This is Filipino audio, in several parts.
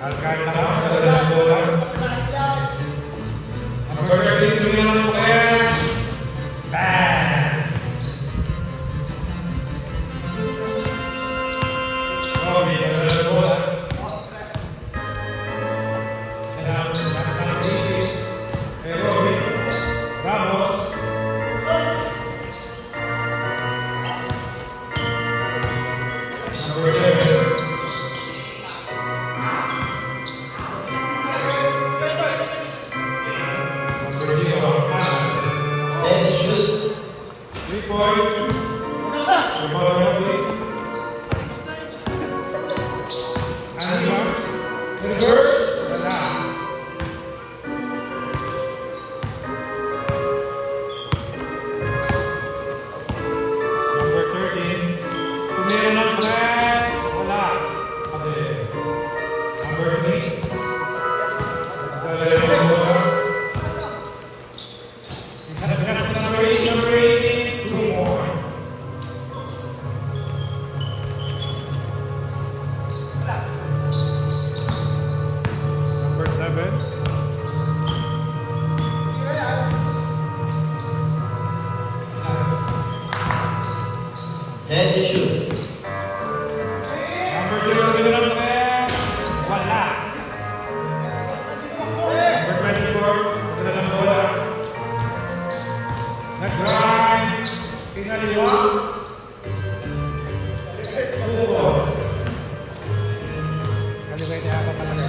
Alcantara, dala ng bola. Number 13, tumingin ng players. Bang! Robby, dala ng bola. Robby. Ramos. Number 7. Shoot. 3 points. Reverse. Wala. Number 13. Tumira ng press. Wala. Okay. Number 3. Number 8, 2 more. Number 7. Then to shoot. Number 0, tumira ng press. Wala. Number 24. Tumira ng bola. Nag-grind. Pinaliwa. Tubo. Kaliway niya ako pala.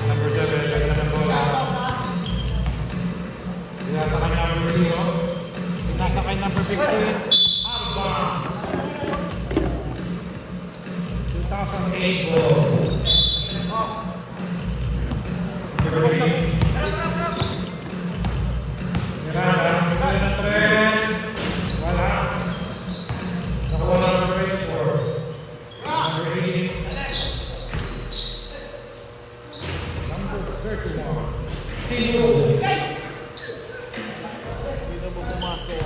Number 7, lagyan ng bola. Pinasa kay number 0. Pinasa kay number 15. Outbounds. 2008 ball. Number 3. Miranda, kaya ng 3. Wala. Nakuha ng 24. Number 8. Number 31. Sino? Sino mo pumasok?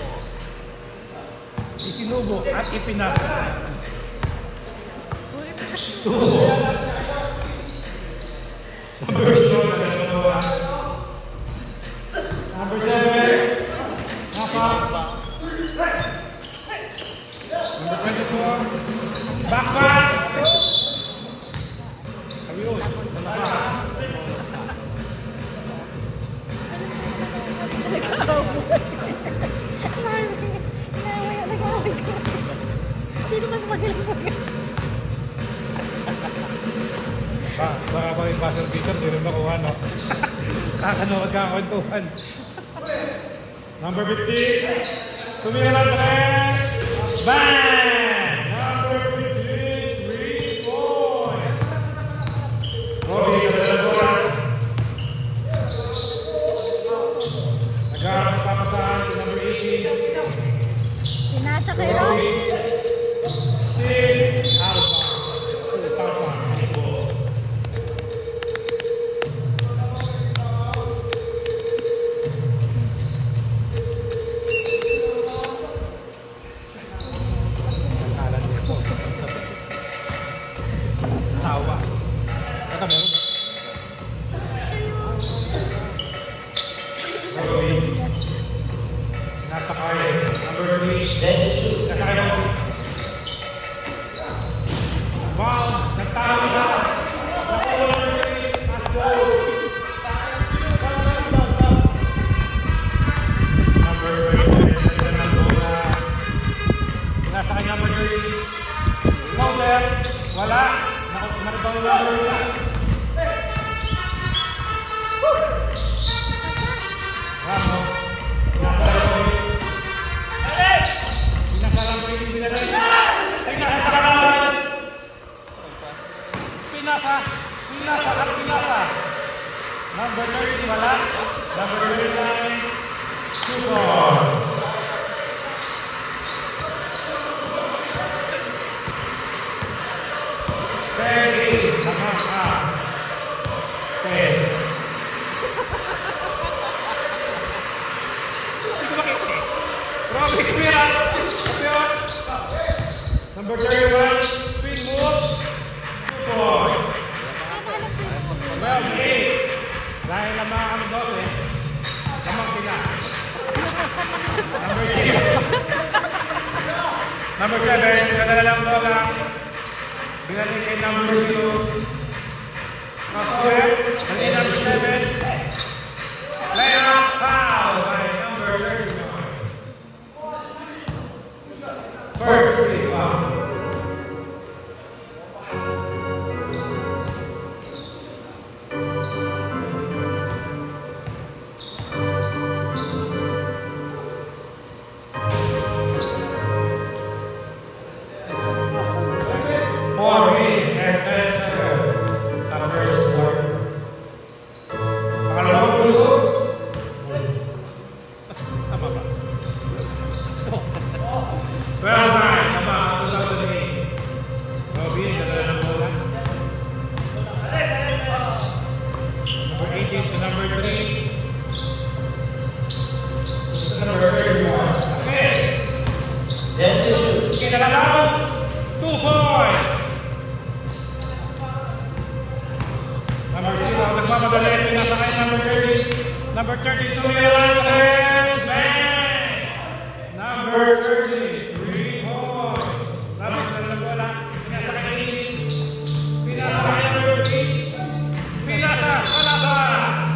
Isinubo at ipinasa. 2. Number 2. Number 7. Napa. Number 24. Back pass. Ayun. Sa labas. Sino mas magaling mo? Baka pa yung buzzer beater, di rin makuha, no? Kakanood ka ang kwentuhan. Number 50. Tumira ng 3. Bang! Number 15. 3 points. Robby, kadala bola. Nagharap ang papasahan si number 18. Pinasa kay Rob. Robby. Sin. Alpha. Alpha. Ball. Tawa. Ito meron ba? Robby. Napakaya. Number 3. Then to shoot. Nakakaya mo. Wow! Nagtalo na! Nakuha ng 3. Aso! Number 3. Nagtalo ng bola. Nasa kay number 3. Counter. Wala. Nakabang number 1. Ramos. Nasa kay pinakalamay yung binalay. Pinasa. Number 30, wala. Number 39, 2 points. Peggy, nakaka. 10. Robby, kumira. Number 31, swing move. 2 points. 7, kadalalang bola. Binalik kay number 0. Maxwell, kay number 7. Layup, foul by number 31. First, foul. Number 32, Milan, man. Number 30, 3 points. Lapit na lang bola. Pinasa kay Pinasa kay number 3. Pinasa, palabas.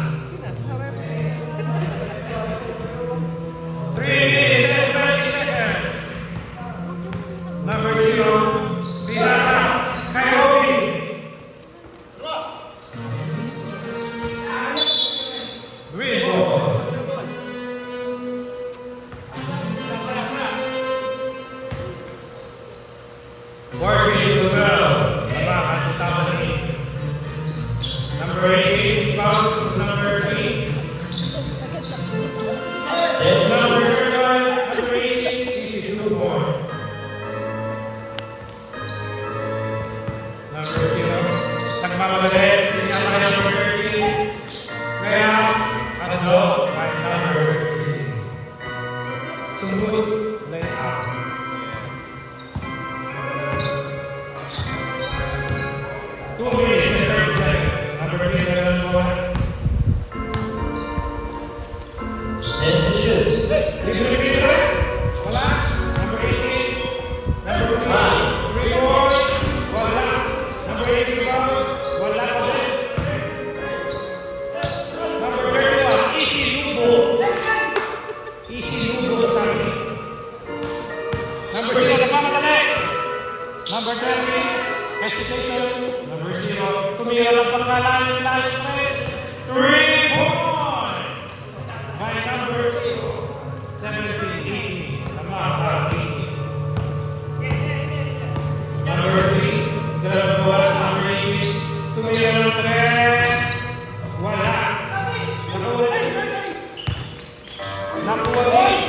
3 minutes and 30 seconds. Number 0, Pinasa, kay Obi. Number 20, hesitation. Number 0, tumira lang pangalanan lalim press. 3 points by number 0. 17, 18. Sama, 18. Number 3, dalawang bola. Number 18, tumira lang press. Wala. Nakuha din.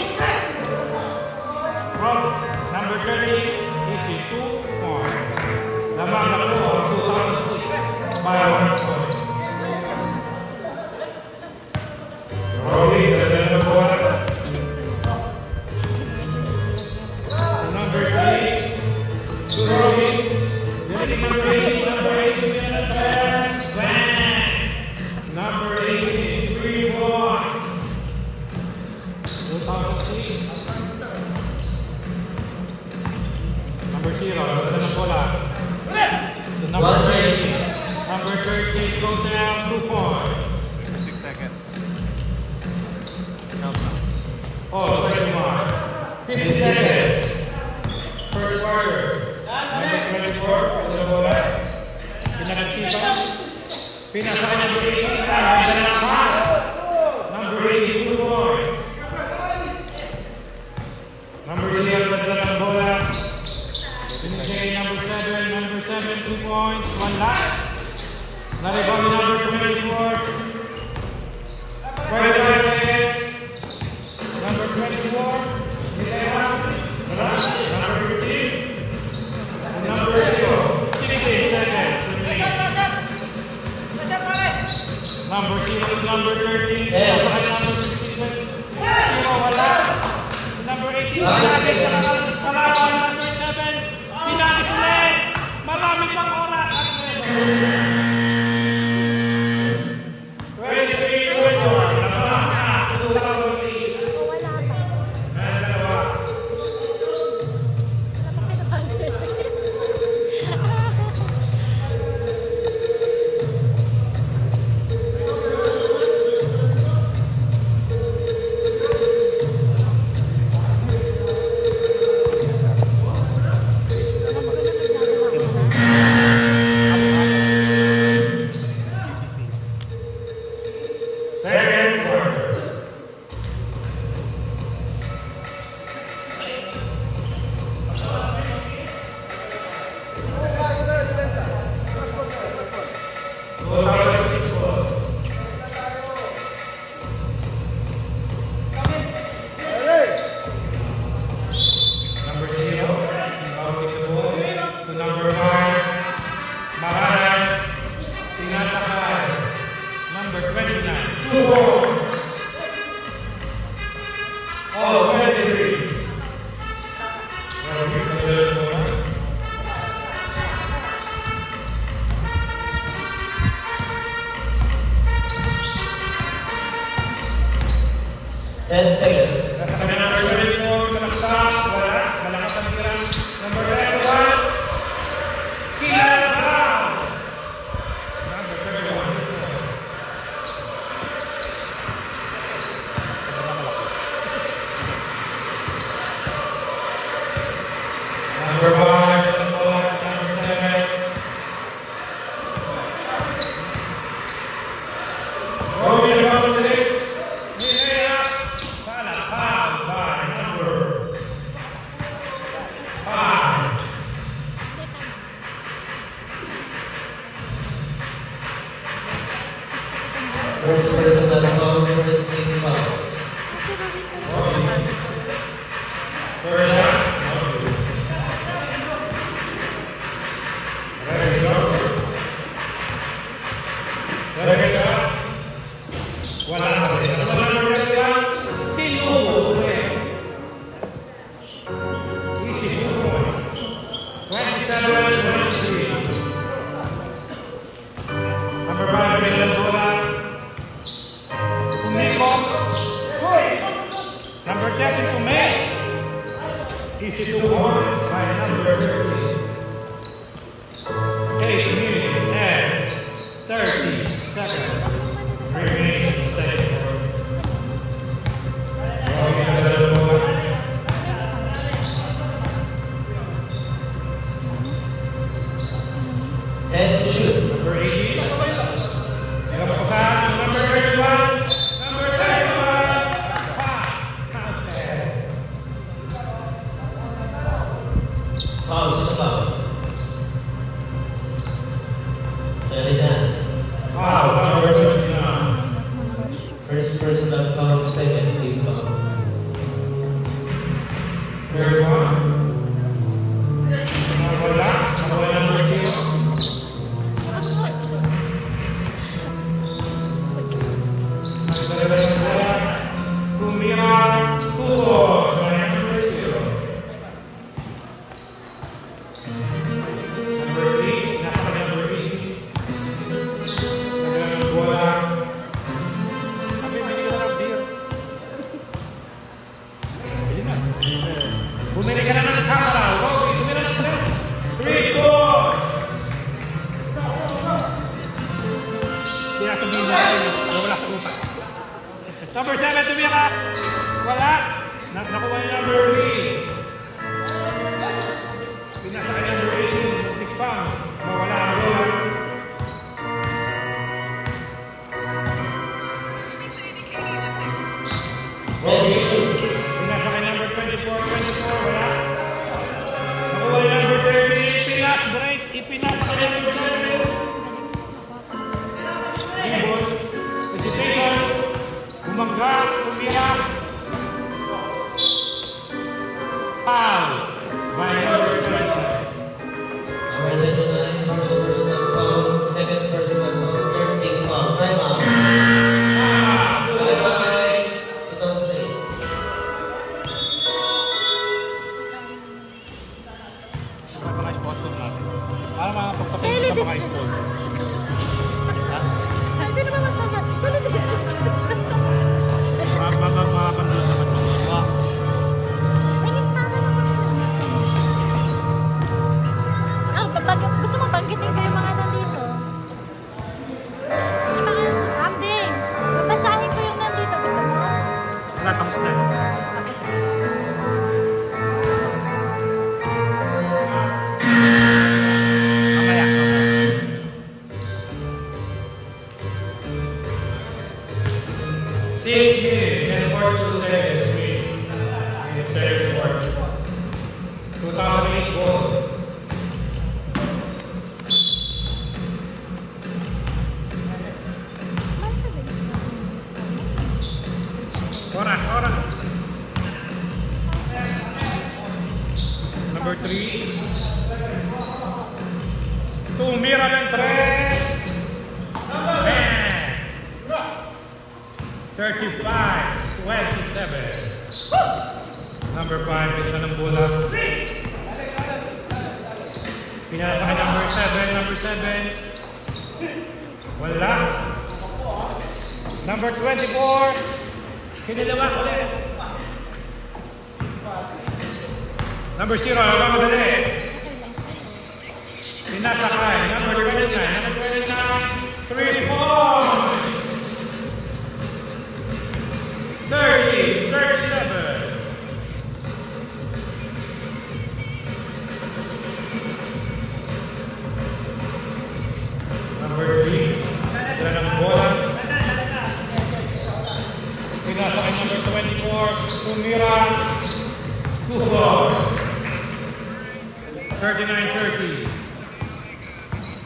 From number 30, 2 points. Lamang na po ang 2006 by 1 point. Rolling, dala na po. Number 3, rolling. Number 8, number 8, number 18, 3 points. 2006. Number 0, ito na bola. The number 30. Number 30 goes down 2 points. 6 seconds. Count now. Oh, 21. 50 seconds. First quarter. Number 24, ito na bola. Pinagsipa. Pinasa ka number 18. Number 82 points. Number 0, ito na bola. Binigay number 7, 2 points, 1 lap. Na-rebound ni number 24. 45 seconds. Number 24. Number 15. Number 0. 16 seconds. Number 0, number 13. Number 16. Wala. Number 18. Wala. Number 7. Pinalis ulit! Maraming pang oras! 10 seconds. Nasa kanya number 24, sa nakasap, wala. Malakas ang tira. Number 21. Kinalabaw! Number 31. Number 5, number 7. Rolling around the leg. Nilea. Foul by number 5. First person at foul, first team foul. Kasi Robin ko lang. Third down. Ready, go. Ready, go. Wala na rin. Ano ba number 21? Sinubo. Easy 2 points. 27-23. Number 5, Milan Bola. Tumeko. Number 10, Tumek. Easy 2 points by number 13. 8 minutes and 30 seconds. Remaining to stay. And shoot. Number 80. Nagpapasahan number 31. Number 31. Counted. Foul sa foul. 39. Wow, number 29. First person at foul, second team foul. 31. Nawala. Nawala number 2. Kumira Kubo sa number 0. Number 3, nasa number 8. Naglalang ng bola. Kami, bili ka na ng beer. Bili na. Bumili ka na ng camera. Okay, bumili na ng 3, 4. Hindi na sabihin natin. Wala sa utak. Number 7, tumira. Wala. Nakuha niya number 3. Pinasa kay number 18. Tikpang. Mawala ang bola. Ready, shoot. Pinasa kay number 24. Wala. Nakuha niya number 30. Pinas, break. Ipinasa kay number 7. Ibon. Hesitation. Bumangga. Tumira. Foul. By number 25. Number 29, first person at foul, second person at foul, third team foul. Time out. Bye-bye. 2008. Sa mga sponsor natin. Para mga pagpapit Daily sa mga district. sponsor. Sino ba mas masarap? Kulit din. Mga panood naman. May listahan naman. Gusto mo banggitin ko yung mga nandito? Yung mga ambing. Babasahin ko yung nandito. Gusto mo? Wala, tapos na. Tapos, Mamaya. 6 minutes and 42 seconds. In third quarter. 2008 goal. Oras. Number 3. Tumira ng 3. 35-27. Number 5, ito ng bola. Pinala pa kay number 7. Wala. Number 24. Kinalawa ulit. Number 0, nagmamadali. Pinasakay. Number 29. Number 29. 3 points. 30, 37. Number 3. Wala ng bola. Pinasakay number 24. Tumira. 2 balls. 39-30.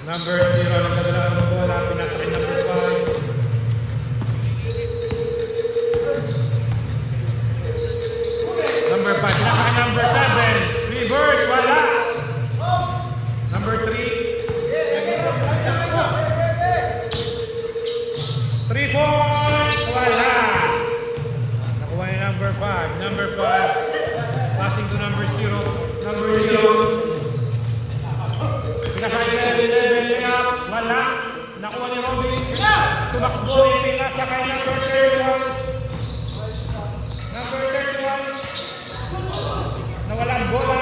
Number 0, nagdadala ng bola. Pinasakay number 5. Number 5, pinasakay number 7. Reverse, wala. Number 3. 3 points, wala. Nakuha ni number 5. Number 5, passing to number 0. Number 0. Pinasakay 7, wala. Nakuha ni Robin. Tumakbo yung pinasakay number 31. Number 31. Nawala ang bola.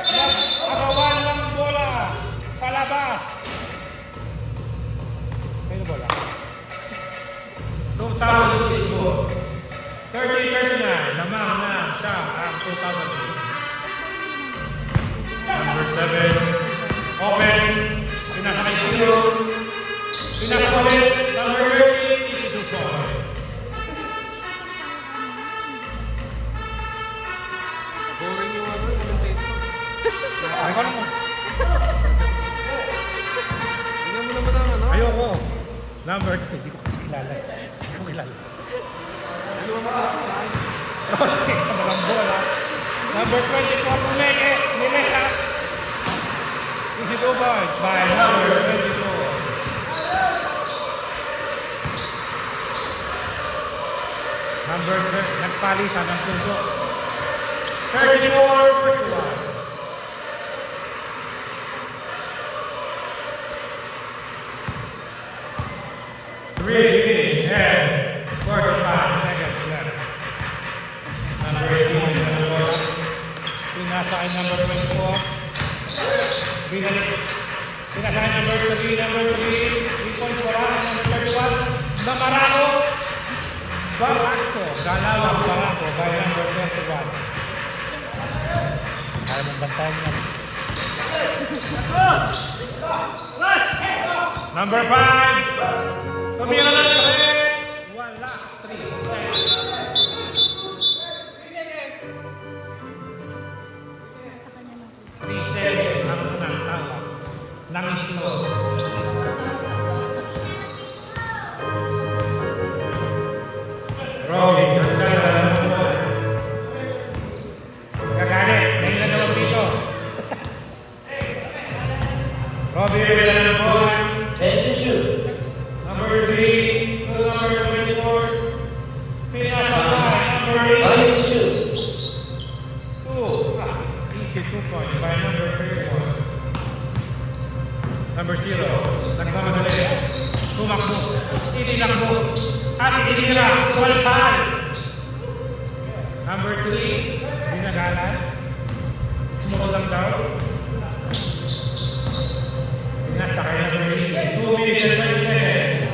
Nag-agawan ng bola. Palabas. Kaya bola. 2006 po. 30-39. Lamang na siya ang 2008. Number 7. Open. Pinasakay 0. Pinasakay number 30. Easy to score. Boring yung ano, commentator. Ay, ko naman. Tingnan mo naman ang ano. Ayoko. Number 2. Hindi ko kasi kilala. Hindi ko kilala. Hindi mo makakakain. Walang bola. Number 24, Pumeke. Nileta. Easy to boys by number 24. Number 3, nagpalitan ng puso. 34-41. Three minutes and 45 seconds left. Number 18 is the bola. Pinasakay number 24. Pinasakay number 3, number 3. 3 points for us, number 31. Bamarako. Bamarako. Galawang Bamarako by number 21. Ayaw mong bantayan niya. Number 5. Tumira na sa Rex. Wala. 3 seconds ang unang tawag ng ito. Rolling. Kagalit. Ngayon na naman dito. Robbie, wala na naman. Ready to shoot. Number 3, number 24. Pinasakay, number 8. Ready to shoot. 2. Easy 2 points by number 31. Number 0. Nagmamadali. Tumakbo. Itinakbo. At itinira. Swalpal. Number 3. Dinagalan. Small lang daw. Pinasakay number 8. 2 minutes and 20 seconds.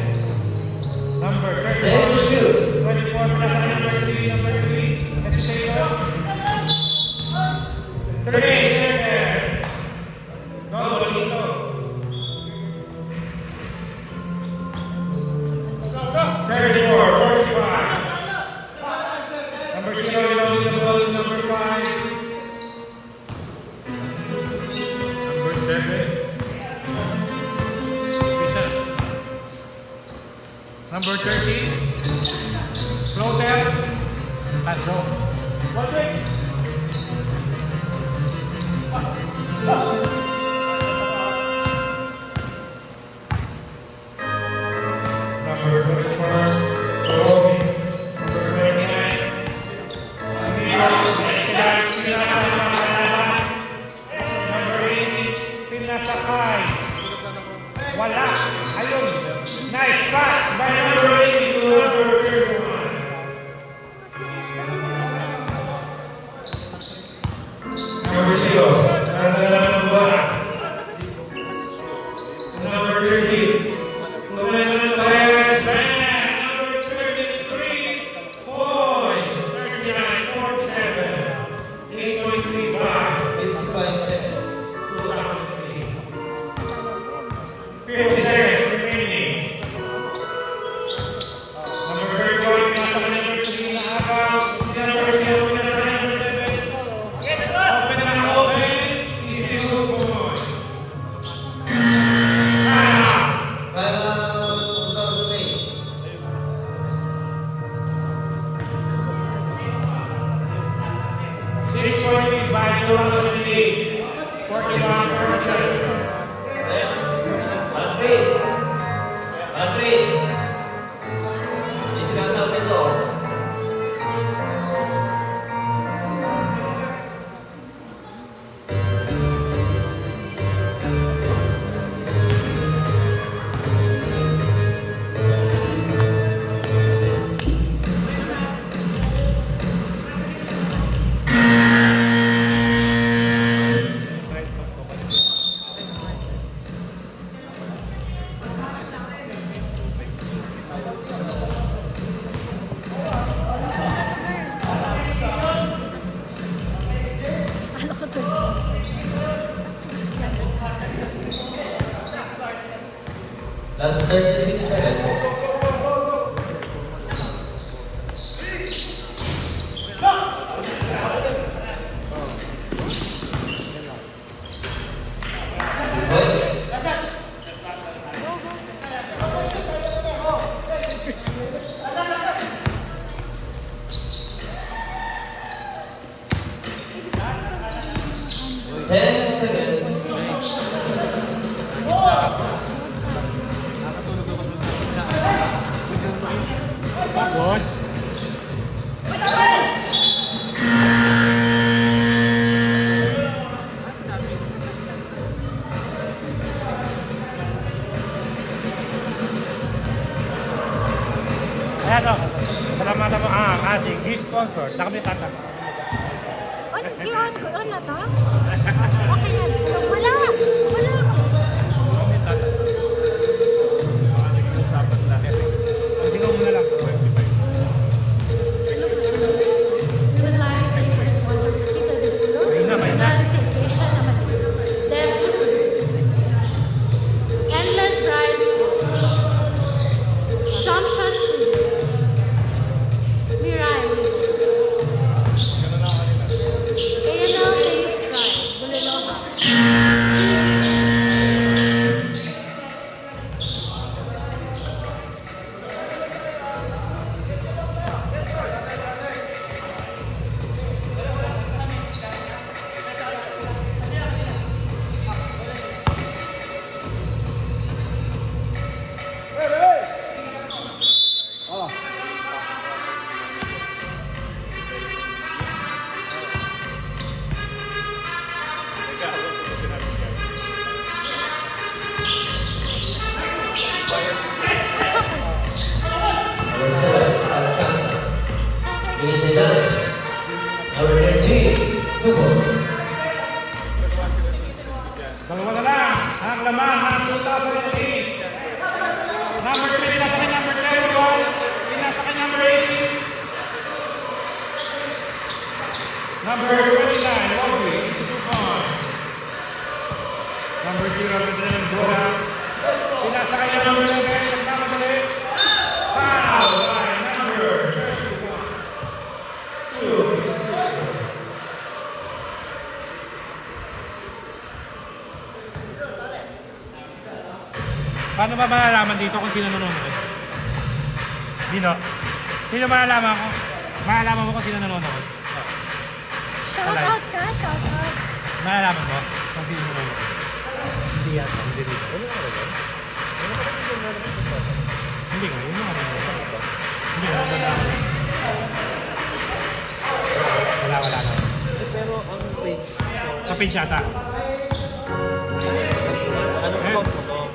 Number 34. Ready to shoot. 24, pinasakay number 3, number 3. Hesitation. 3 seconds. Double dito. Number 0, loading the ball, number 5. Number 7. Number 30. Floater. And go. What's it? Number 24. Robbie. Number 29. Number 80. Pinasakay. Wala. Ayun. Nice pass by number 80 to number 31. Zero. Nasa bola. Number 30. Number 33 points. 39-47. 8.35. 55 seconds. 50 seconds remaining. Number 31, nasa number 3 na habang. Number 0, nasa number 7. Open na open. Easy to point. Time out 2008. 6.3 by 2008. 41-47. Alfred! Alfred! Hindi sinasabi to. Last 36 seconds. Points. Ten seconds. What? Ayan o. Salamatan mo ang ating sponsor. Nakabitata. On na to? Okay na. Wala. Wala. Tingnan mo na lang. Endless rides. Champions Mirai. ANL Race Ride. Buliloha. Number 13, 2 points. Dalawa na lang ang laman ng 2008. Number 3 na si number 31. Pinasa kay number 18. Number 29, Robbie, 2 points. Number 0, Madeleine Bora. Pinasa kay number 11. Nagkamadali. Foul by number 2. Paano ba malalaman dito kung sino nanonood? Dino? Sino malalaman ko? Malalaman mo kung sino nanonood? Shout out ka, shout out. Malalaman mo kung sino nanonood? Hindi yata, hindi dito. Ano nga rin? Hindi nga, yun yung ano. Hindi nga, malalaman. Wala na. Pero ang page, Sa page yata. ano Eh? po?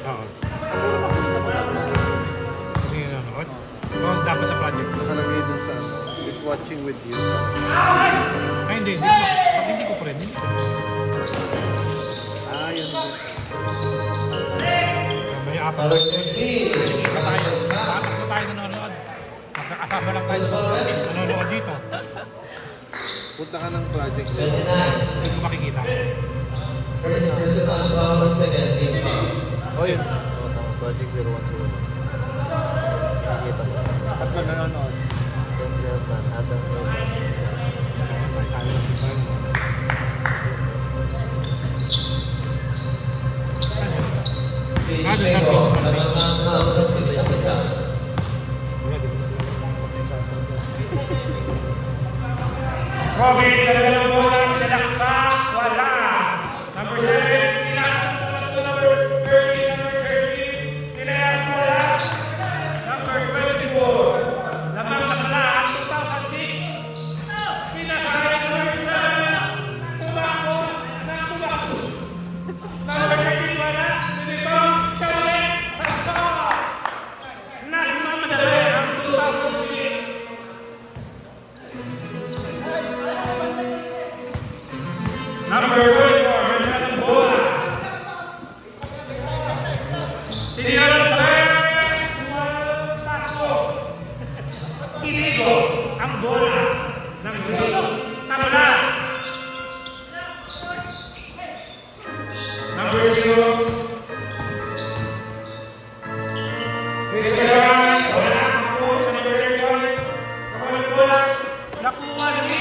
Oo. Kung sino nanonood? Tapos dapat sa project. Nakalagay dun sa is watching with you. Ay, hindi. Pag hindi ko pa rin. Hindi. May apat. Number 30. Isa tayo. Apat na tayo nanonood. Magkakasama lang tayo nanonood dito. Punta ka ng project. 29. Hindi ko makikita. First person on foul, second team foul. Oh, yun. Project 0101. Nakikita mo. At pag nanonood. Don't get man. Adam Roman. Tayo lang dito. Page Mego, Lamangang foul sa 6 ang isa. Robin, talaga ng bola sa laksa. Wala. Number 7, pinasok naman ito. Number 30, number 30. Tinayang wala. Number 24. Lamang nakala, 2006. Pinasayang number 7. Tumakbo ng tumakbo. Number 30, wala. Pinipang, Charlie, Pasok. Nagmamadali ang 2006. Number 24, Hernan Bola. Tinira ng Perez, pasok. Iligo ang bola ng Green. Tabla. Number 0. Pinagkasaran, wala ako sa number 31. Kapag bola, nakuha ni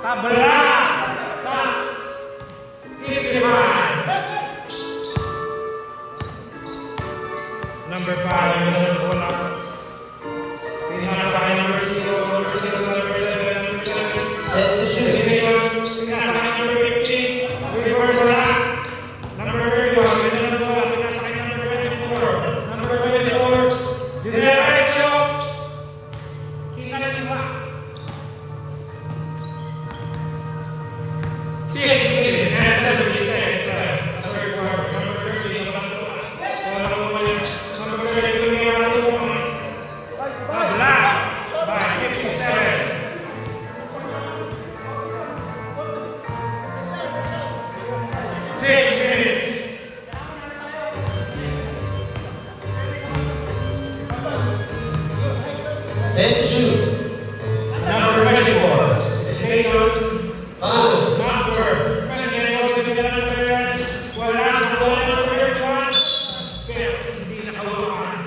Tabla sa Itiman. Number 5, number bola. Pinasa number 0, number 0, number 7, number 7. Head to shoot. Pinasa number 15, reverse na. Number 31, number bola. Pinasa number 24, number 24. Diretso. Kinaliwa. 6 minutes and 70 seconds. Number 12, number 30, number 32, Tabla by 57. 6 minutes. Head to shoot. Number 24, station. Foul. Number 24, wala ang bola number 31. Pero hindi nakawakan.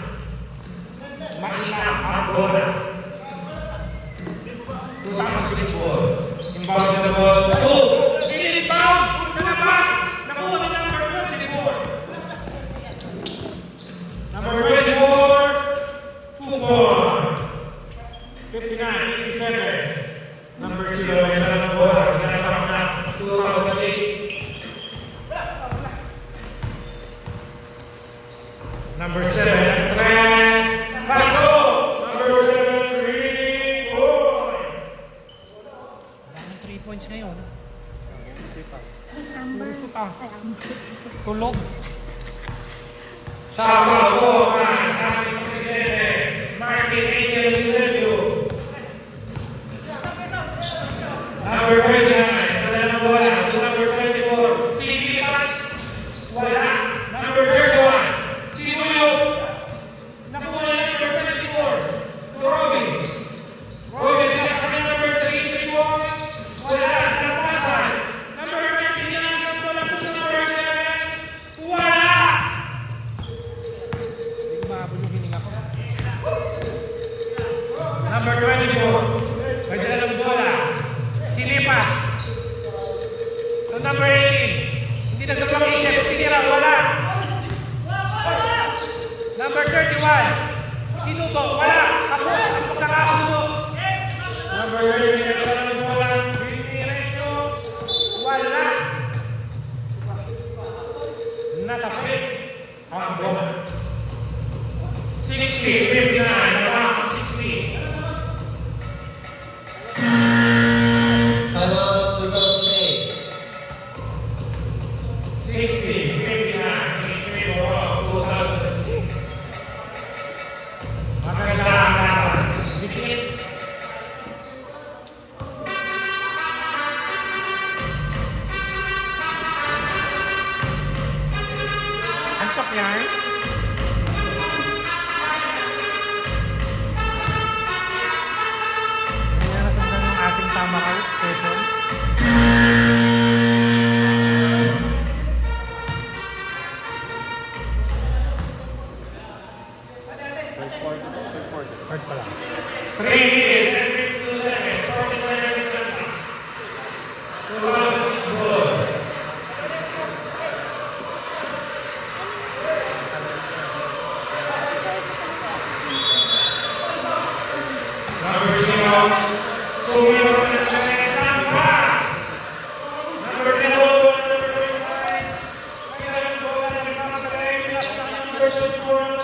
Mailang ang bola. 2006 inbound na the ball. Inbound! Nalabas! Nakuha na number 24. Number 24, 2-4. 59, 57. Number 0, yan na ng bola. Pinasok na 2008. Number 7, Trent Paso. Number 7, 3 points. Wala ng 3 points ngayon. Puro shoot ah. Tulog. Sama po ang sa aming presidente, Martin Angel Eusebio. Number 29, wala ng bola. Number 24, Stevie Patch. Wala. Number 31, Tinuyo. Nakuha na number 74, Robin. Robin, nasa number 3 points. Wala. Napasan. Number 39, sa bola po number 7. Wala. Hindi mahabol yung hininga ko. Number 24, pwede na ng bola. Silipat. So number 18, hindi nagdalawang isip, tinira, wala. Number 31, sinubo, wala. Tapos, ang pagkakasubo. Number 30, nagdala ng bola. Diretso, wala. Natapit ang bola. 60, 59, wala. 60. Time out 2008. 60, 59, 2006. Maganda ang laban. Dikit. Antok yan. Kaya nasundan yung ating tama session. Third pa lang. 3 minutes and 52 seconds. 40 seconds. Good. Number 0. Sumiro na ng isang pass. Number 10. Number 25. Kailangan ko na ng pagkakagay. Number 24.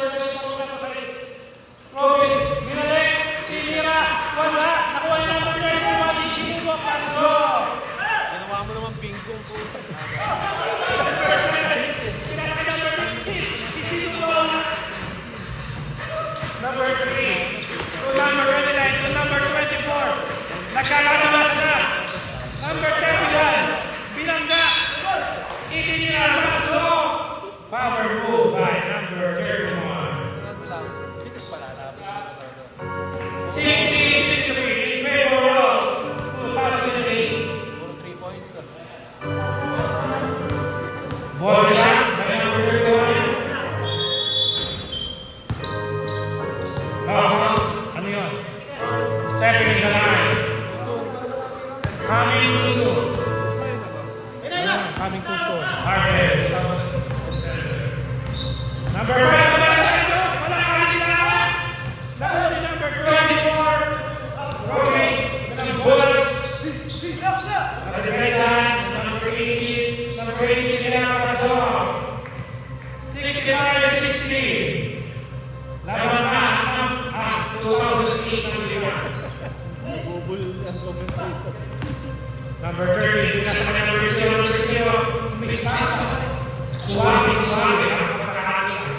Robin, ginalik, tinira, wala, nakuha na ng 31, Ichigo, paso! Ginawa mo naman bingo po. Number 7, kinakita number 15, Ichigo, number 3, to number 29, to number 24, nagkakalabas na, number 31, Bilangga, itinira, paso! Power move by number 31. 60-63 in favor of 2008. Ball shot by number 31. Ano yun? Stepping in the line. Coming too soon. Coming too soon. Harvey. Number 5. Number 24, Romy, number 18, number 18, Pinapasok, 65 and 60, laban na ang 2008 ng Liwan. Number 30, pinasa number 0, Miss Papa, suwabe, ang pagkakakita.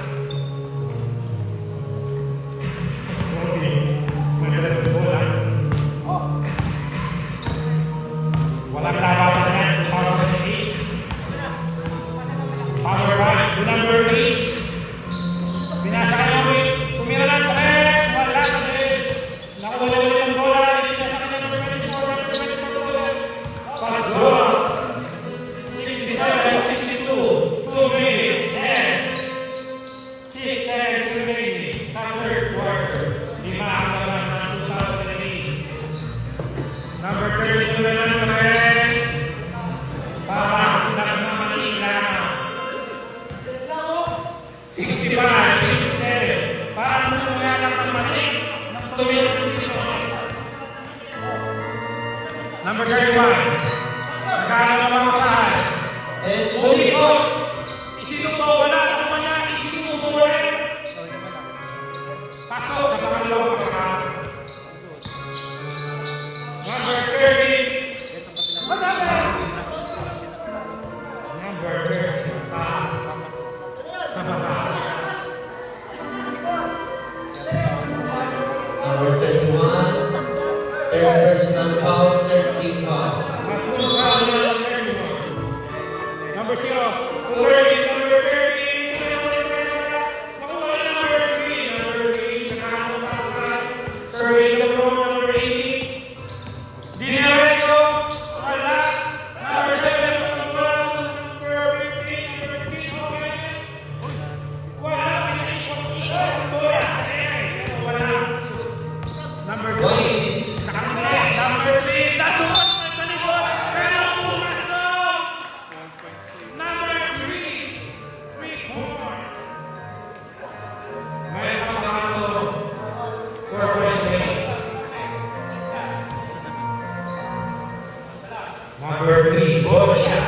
Walang lalabas na yan, 2008. Power right to number 8. Binasa ka namin, tumira lang pa eh, wala ka din. Nakuha ulit ang bola, binasa ka number 24, number 24. Paso! 67, 62, 2 minutes, and 6 seconds remaining sa third quarter. Lima ang naman ng 2008. Number 32 na lang pa eh. Para nagmamaling lang. 65, 67. Para muna lang ang maling ng tumira ng Pilipinas. Number 31. Nagkakaroon ng mga kasahan. Sumiko. Isinubo, wala. Nakuha niya. Isinubo, wala. Pasok sa pangalawang pagkakaroon. Number 30. Number 30. Sa baba. Number 31. Third personal foul, 13 foul. Number 0. 30. Number 30. Number 3. Number 3. Nakakapagpasa. Survey the floor. Number 80. Dinaretso. Wala. Number 7. Number 15. Number 15. Okay. Wala. Wala. Number 2. Number 3. Nasukat na sa likod. Pero pumasok. Number 3. 3 points. May pagkakato. 4.8. Number 3, ball shot.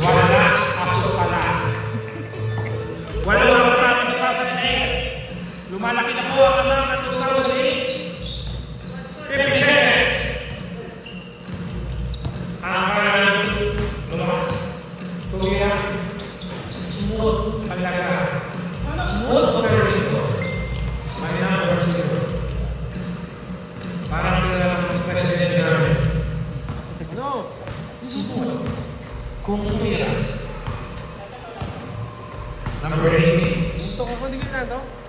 Wala, pasok pala. Wala lang namin ipasa na eh. Lumalaki na po ang alam ng 2008. 50 seconds. Ang kailangan lumaki. Tuloy smooth talaga. Smooth operator. May number 0. Parang kailangan ng president namin. No. Smooth. Kung umira. Number 18. Ito ko kundi na to.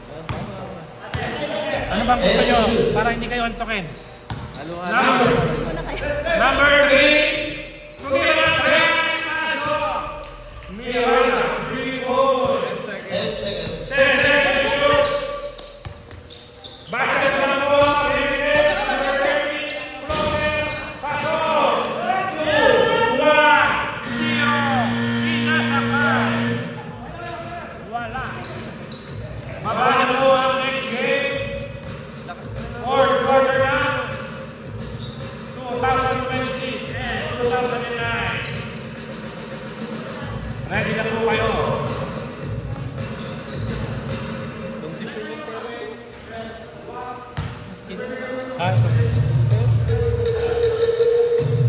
Ano bang gusto nyo? Para hindi kayo antokin. Number 3. Kumira na kaso. Miranda. 3, 4. 10 seconds. 10 seconds to shoot. Basket lang po. Number 30. Closer. Pasok. 2, 1, 0. Pinasakay. Wala. Mabasa po ang next game. Fourth quarter na. 2026 and 2009. Ready na po kayo.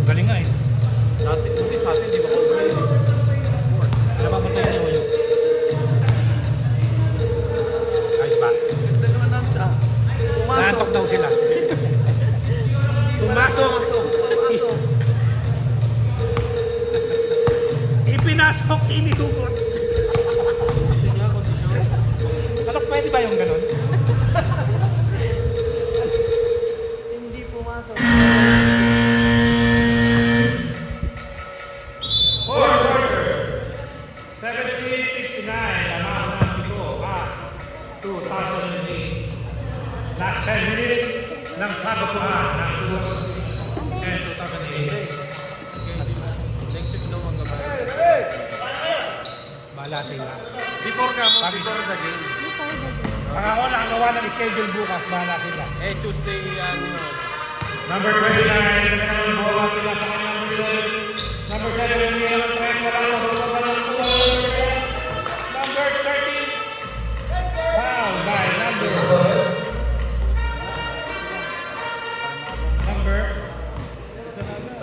Galing nga eh. Dati, hindi sa atin, di ba? Ano ba matay niyo yun? Ayos ba? Ganda naman ang sa. Naantok daw sila. Pumasok. Ipinasok, inihukot. Ano, pwede ba yung ganun? Hindi pumasok. Fourth quarter. 70-69. Lamang ng ito. 2008. Last 10 minutes ng kagapuhan ng 2008. Next week daw ang gabay. Bahala sila. Before ka mo, before the game. Ang ako nakagawa ng schedule bukas, bahala sila. Eh, Tuesday, ano. Number 29, ang bola nila sa kanyang middle. Number 7, nila ng press, wala sa bola ng Number 13, foul by number.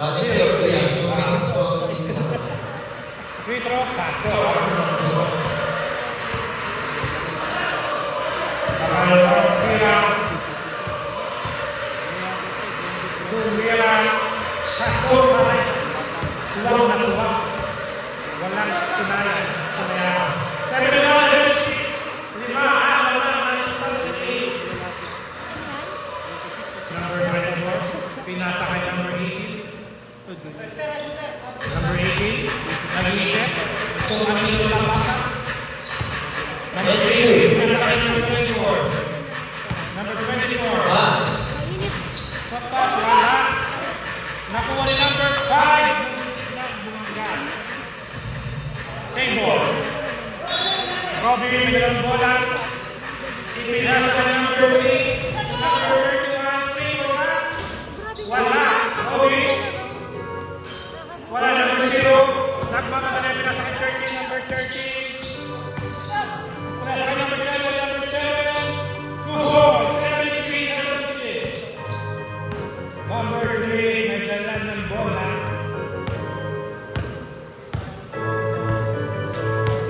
Roger, clear. 2 minutes po. Free throw, paso. Walang tunayan. Number 24, pinasa kay number 18. Number 18, nag-iisip. Kung ano yung labasan. Number 18, pinasa kay number 24. Number 24. Sapat, wala. Nakuha ni number 5. Same ball. Robby, mayroon bola. Ipinasa sa number 8. Number 31, 3 wala. Wala. Robby. Wala number 0. Nagmama ka na pinasa kay 13, number 13. Wala sa number 7, number 7. 2 balls, 73-76. Number 3, naglalan ng bola.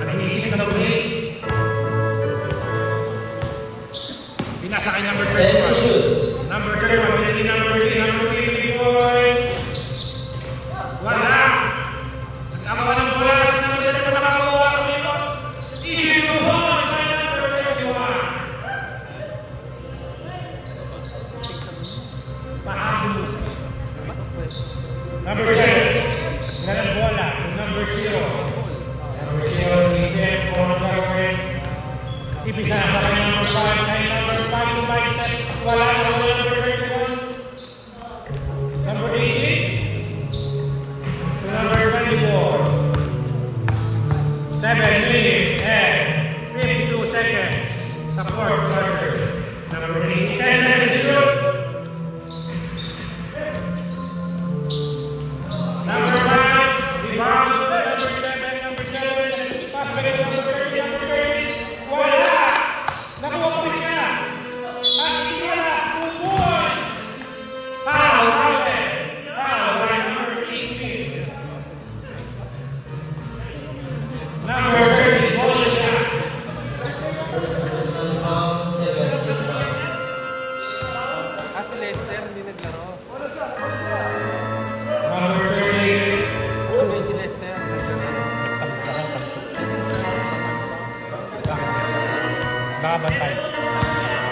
Nakinisip na play. Pinasa kay number 10 to 31. shoot. Number 31, pinili number 3, number 3 points. Wala. Nagkakawa ng bola. Sa number 3 na nakakuha ko dito. Easy to points kay number 31. Pahabol. Number 7. Galang bola. Number 0. Number 0, Lizette, for Garwin. Ipisa sa kanya number 5. Kay number 5 to 5 set. Wala na wala number 31. Number 18. To number 24. 7 minutes and 52 seconds. Sa fourth quarter. Number 18. 10 seconds to shoot. Number 5, rebound. Number 7, pass back to number 30, number 30. Wala! Nakuha ko rin niya.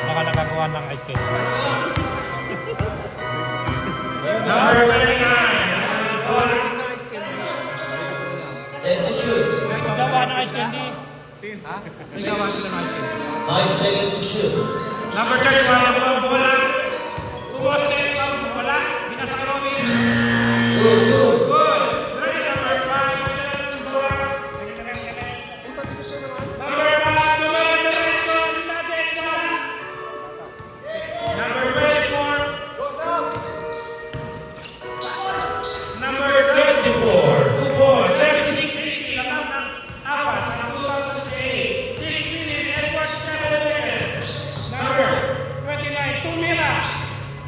Baka nakakuha ng ice cream. Number 29. Take the shoot. Gawa ng ice candy. Ha? Gawa sila ng ice candy. 5 seconds to shoot. Number 31, nagawang bola. Tuwas sa iyo ang bola. Binasa ka Robby. Good, good. Good. Ready, number 5. Bola. Number 5, bola. Direction. Direction. Number 24. Number 24. 24. 76, 80. Lang ang apat. Ang 2008. 16, Edward Chavez. Number 29, tumira.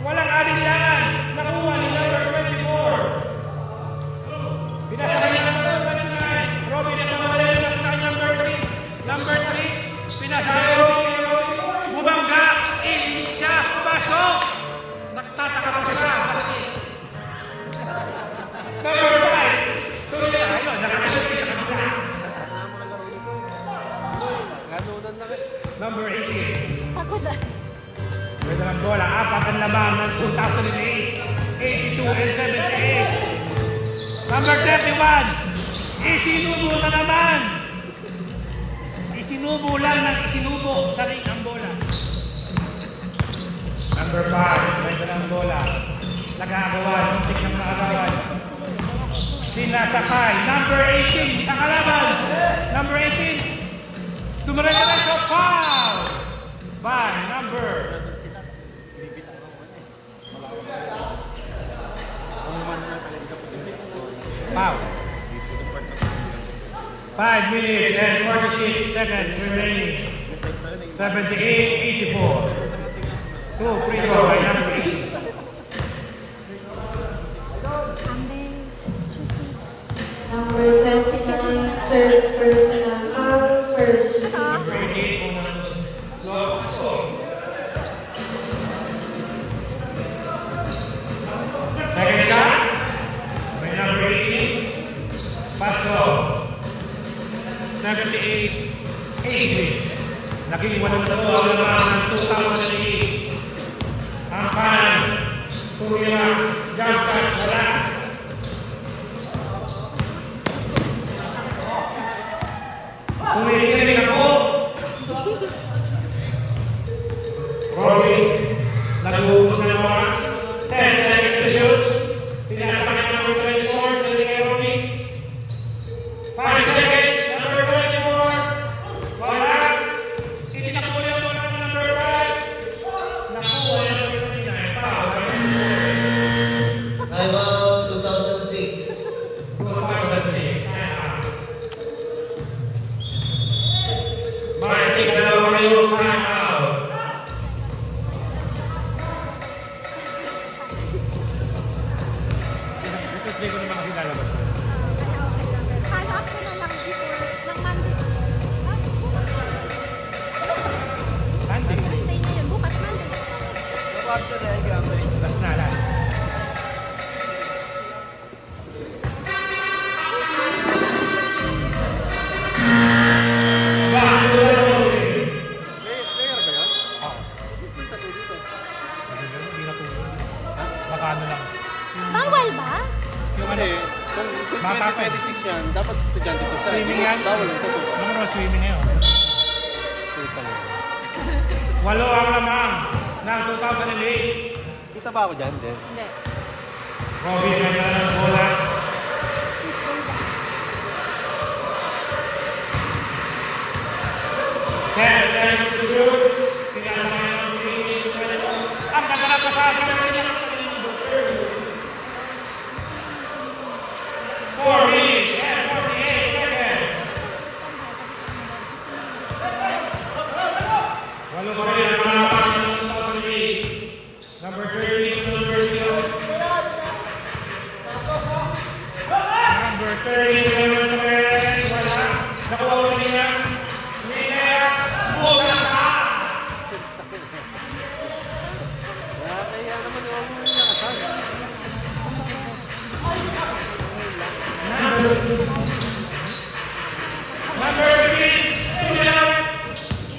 Walang alinlangan. Nakuha ni number 24. Pinasa niya number 29. Robby na namali na sa number 3. Number 3. Pinasa ni Robby. Bumangga. Hindi siya. Pasok. Nagtataka pa siya. Number 5. Tumira. Ayun, nakakasya siya sa kabila. Number 18. Takot ah. Pwede ng bola, apat ang laban ng 2008, 82 and 78. Number 31, isinubo na naman. Isinubo lang ng isinubo sa ring ang bola. Number 5, pwede ng bola. Nag-aagawan, muntik ng nakagawan. Sila sakay. Number 18, nakalaban. Number 18, tumagal na lang sa foul. By number Wow. 5 minutes and 46 seconds remaining. 78-84. 2 free throw by number 8. Number 29, third personal foul, first. Number 88 muna ng so. Second shot. By number 18. Paso. 78-80. Naging 1 na ito ang laman ng 2008. Ang kanan. Tumira. Jump shot. Wala. Kumikinig ako. Robby. Nag-uubos na oras. 10 seconds to shoot. Pinasa ka number 24. Dali kay Robby. 5 seconds. Number 24. Wala. Itinakuha yung bola ng number 5. Nakuha yung number 29. Foul. Time out 2006. 2006. Martin, dalawa kayo. Time out. Hindi ko naman kasi lalabas. Hanap ko na lang before ng Monday. Sunday. Monday na yun, bukas Monday. Last na lang. Baka ano lang. Bawal ba? Yung ano, Kung Bata pa eh. 26 yan, dapat estudyante ko siya. Swimming yan? Bawal ito po. Anong raw swimming ngayon? 8 ang lamang ng 2008. Kita ba ako dyan? Hindi. Hindi. Robby na ng bola. Ten seconds to shoot. Pinasa ng ang ganda na pasada ng kanya. 4 minutes and 48 seconds. Walo pa rin ang mga laban ng 2008. Number 13 sa University of Number 30, wala. Nakuha ko niya. Hindi kaya. Bola ka! Kaya naman yung mga nakasal. Number 3, Julian.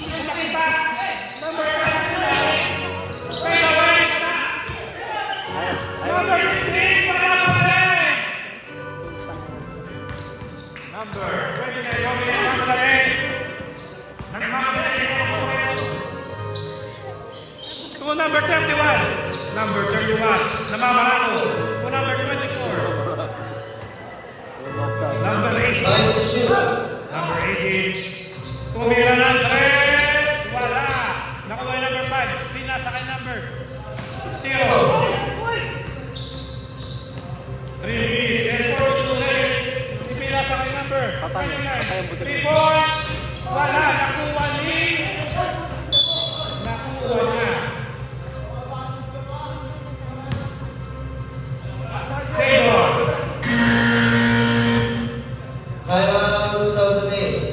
Malaki pass. To number 31. Number 31. Namamarano. To number 24. Number 18. 5 to shoot. Number 18. Tumira ng 3. Wala. Nakuha yung number 5. Pinasa kay number 0. 3 minutes and 42 seconds. Ipinasa kay number 29. 3 points. Wala. Nakuha ni. Nakuha niya. Save. Timeout 2008.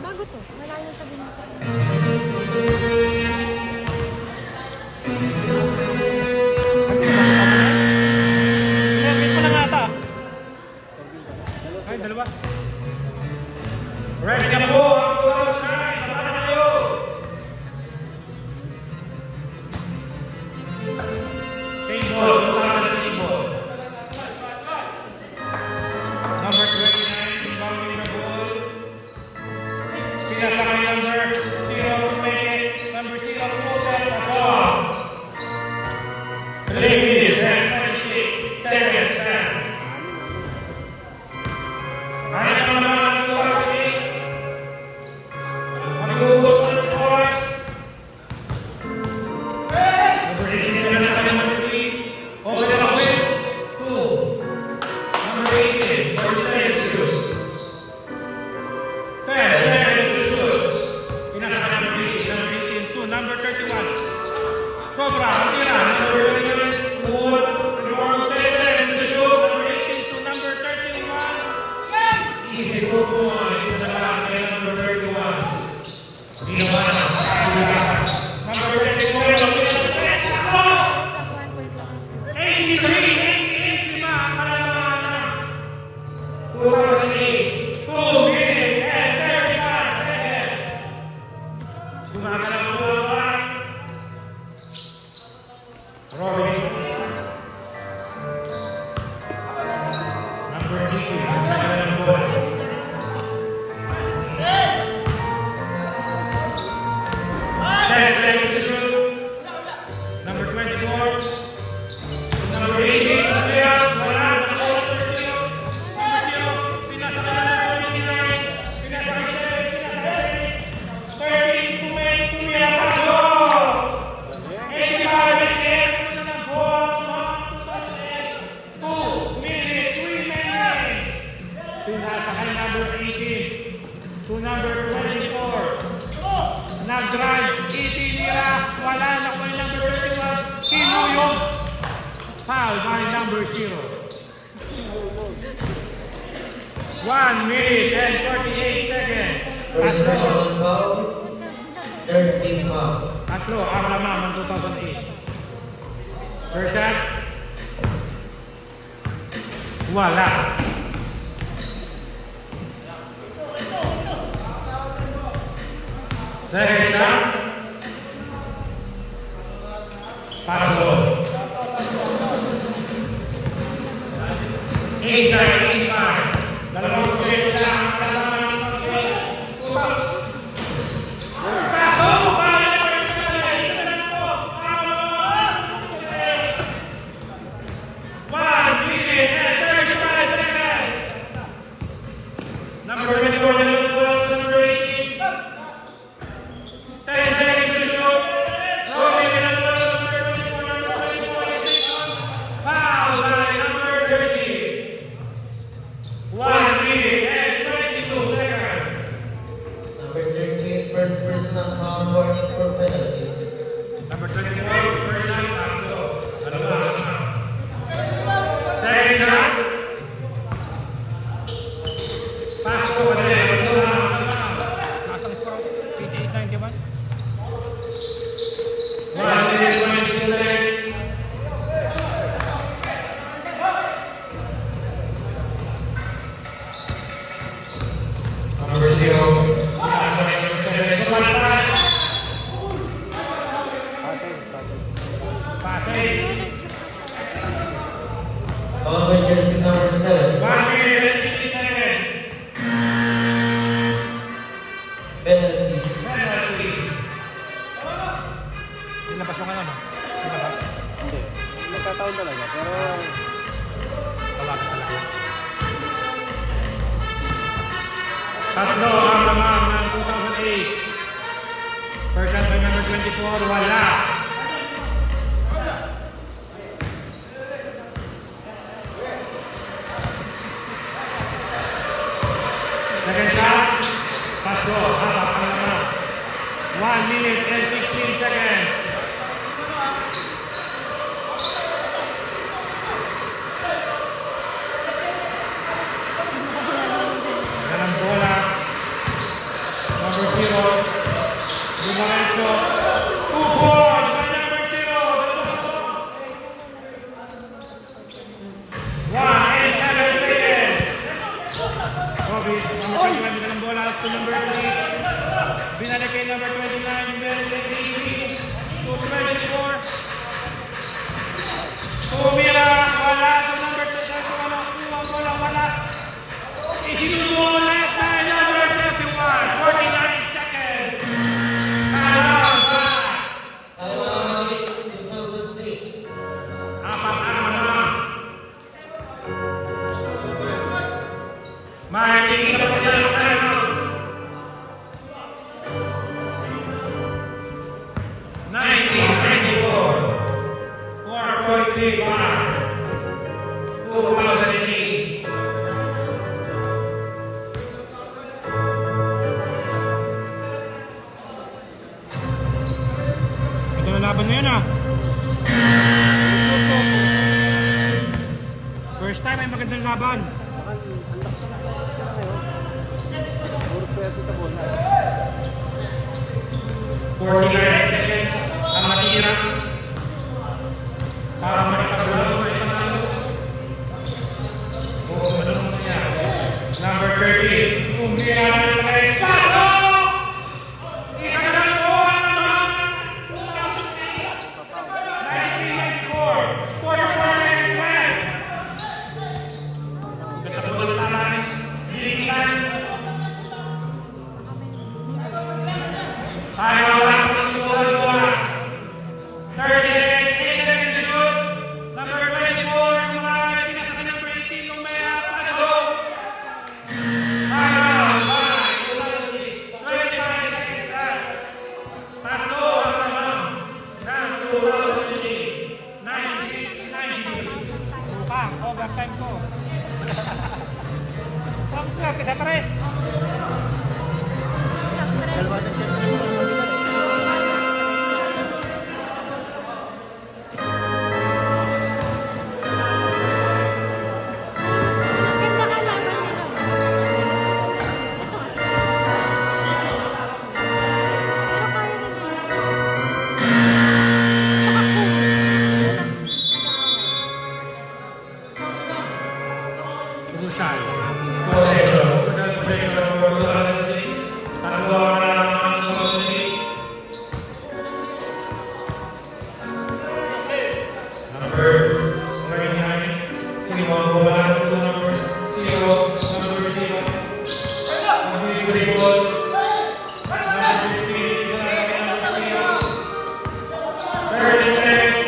Bago to. Wala yung sabihin sa Ay, dalawa. Ready na po ang 2009. Samahan na kayo. Table, 2000 table. Number 29, inbounding the ball. Pinasa kay number 0, Pumeke. Number 0, Putel, Pasok. 3 minutes and 26 seconds. Ay naman ang 2008. Mag-uubos ng points. Number 18 na sa number 3. Okay na lang win. 2. Number 18. 40 seconds to shoot. 10 seconds to shoot. Pinasa sa number 18. Number 18. 2. Number 31. Sobra. Ang tira. Number 31. 10 seconds to shoot. Number 18 to number 31. Easy po po. Ito na lang kay number 31. Ginawa na. Number 34. Ang pinasa sa 83, 88, 5. Ang kalaman na. 2008. 2 minutes and 35 seconds. Gumagalaw po ang oras. Robin. Number 18. Ang kalaman ng bola. 10 seconds to shoot. Number 24. Number 18. Wala. Number 30. Number 0. Pinasa ka na number 29. Pinasa ka na 30. 30. Tumira. Pasok. 85. Again. Punta ng ball. 2 minutes remaining. Pinasa kay number 18. To number 24. Nag-drive, itinira, wala na ko yung number 31, sinuyog. Foul by number 0. 1 minute and 48 seconds. First personal foul. Third team foul. Tatlo, ang lamang ng 2008. First shot. Wala. Second shot. Pasok. 8-9-8-5. Dalawang posisyon lang ang kalaman ng pagkakas. Pasok! Para na pa isa na lang. Isa lang po. 1 minute and 35 seconds. Number 24 na lang po. Number 18. 10 seconds to shoot. Robin na lang po. Number 24. Number 24. Foul by number 30. 1 minute and 22 seconds. Number 13, first personal foul, warning for penalty. Number 24, first shot, Paso. Dalawa. Second shot. Paso, dalawa. Nasang score? 88-91. 1 minute, 22 seconds. Tatlo ang lamang ng 2008. First shot by number 24, wala. Second shot, pasok, habak ang lamang. 1 minute and 16 seconds. Yan ang bola. Number 0. Lumarenzo. 2 points by number 0. 1 and 7 seconds. Kobe, number 21 ng bola to number 3. Binalik kay number 29. Very easy. To 24. Tumira. Wala. To number 2. Ang bola. Wala. Isinulo ulit na number 31. 49 seconds. Timeout. Taiwan 2006. Apat ang lamang. Maraming isa pa siya ng timeout. 1994. 4.3 bar. 2008. Ito na laban na yun ah. First time ay magandang laban. Puro pwede sa bola. 49 seconds ang matira. Para makapagulong sa isang talo. Oo, manunong siya. Number 30. Umira na ng play. Pasok! Isang nakuha naman. 2008. 1994. 44 seconds left. Katapos na lang. Diligitan. Tayo lang ng sumunod ng bola. 30 seconds, 8 seconds to shoot. Number 24, lumayan na sa number 18, lumaya, pasok. Tayo lang, 5, 25 seconds left. Tatlo ang lamang ng 2018, 96-90. Bukang, overtime ko. Tapos na, kita tres. Maganda ka laban nila. Ito, isa-isa. Pero kaya nila. Tsaka Crucial. Possession. Crucial possession for 2006. Tatlo ang lamang ng 2008. Number 39. Sinimon bola to number 0. Number 0. Number 3 Number 15. Number 0. 30 seconds.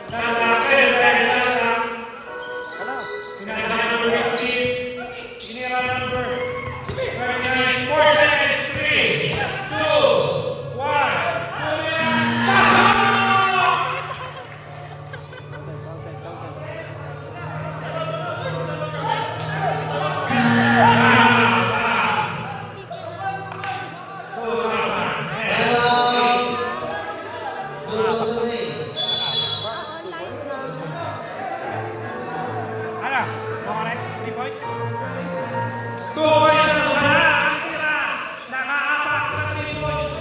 Tama, 10 seconds lang. Pinasa number 15. Inira number 39. 4 seconds. 3, 2, 1. Pasok! Taiwan 2008. Ano? Okay? 3 points? 2 points na wala. Ang tira. Nakaapak sa 3 points.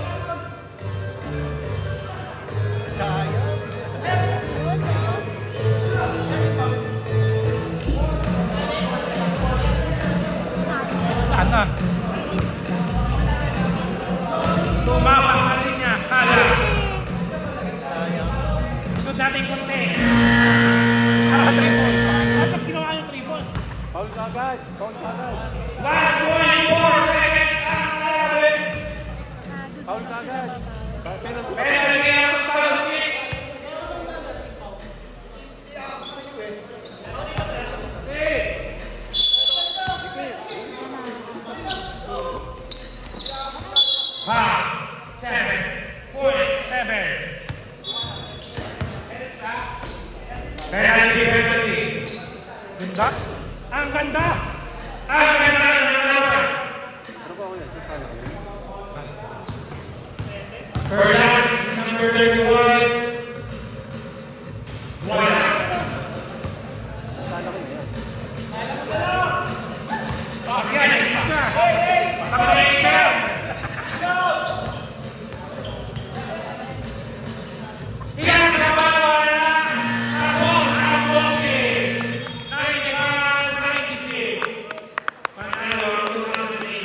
Saan na? Tumapak sa linya. Sala. Shoot natin konti. Para 3 points. Bakit ginawa yung 3 points? Foul ka agad. Foul ka agad. 1.4 seconds ang nalabit. Foul ka agad. Penalty. Penalty ang 2006. 7.7. Penalty. Ganda. Ang ganda. Ang ganda ng laban. First down, number 31.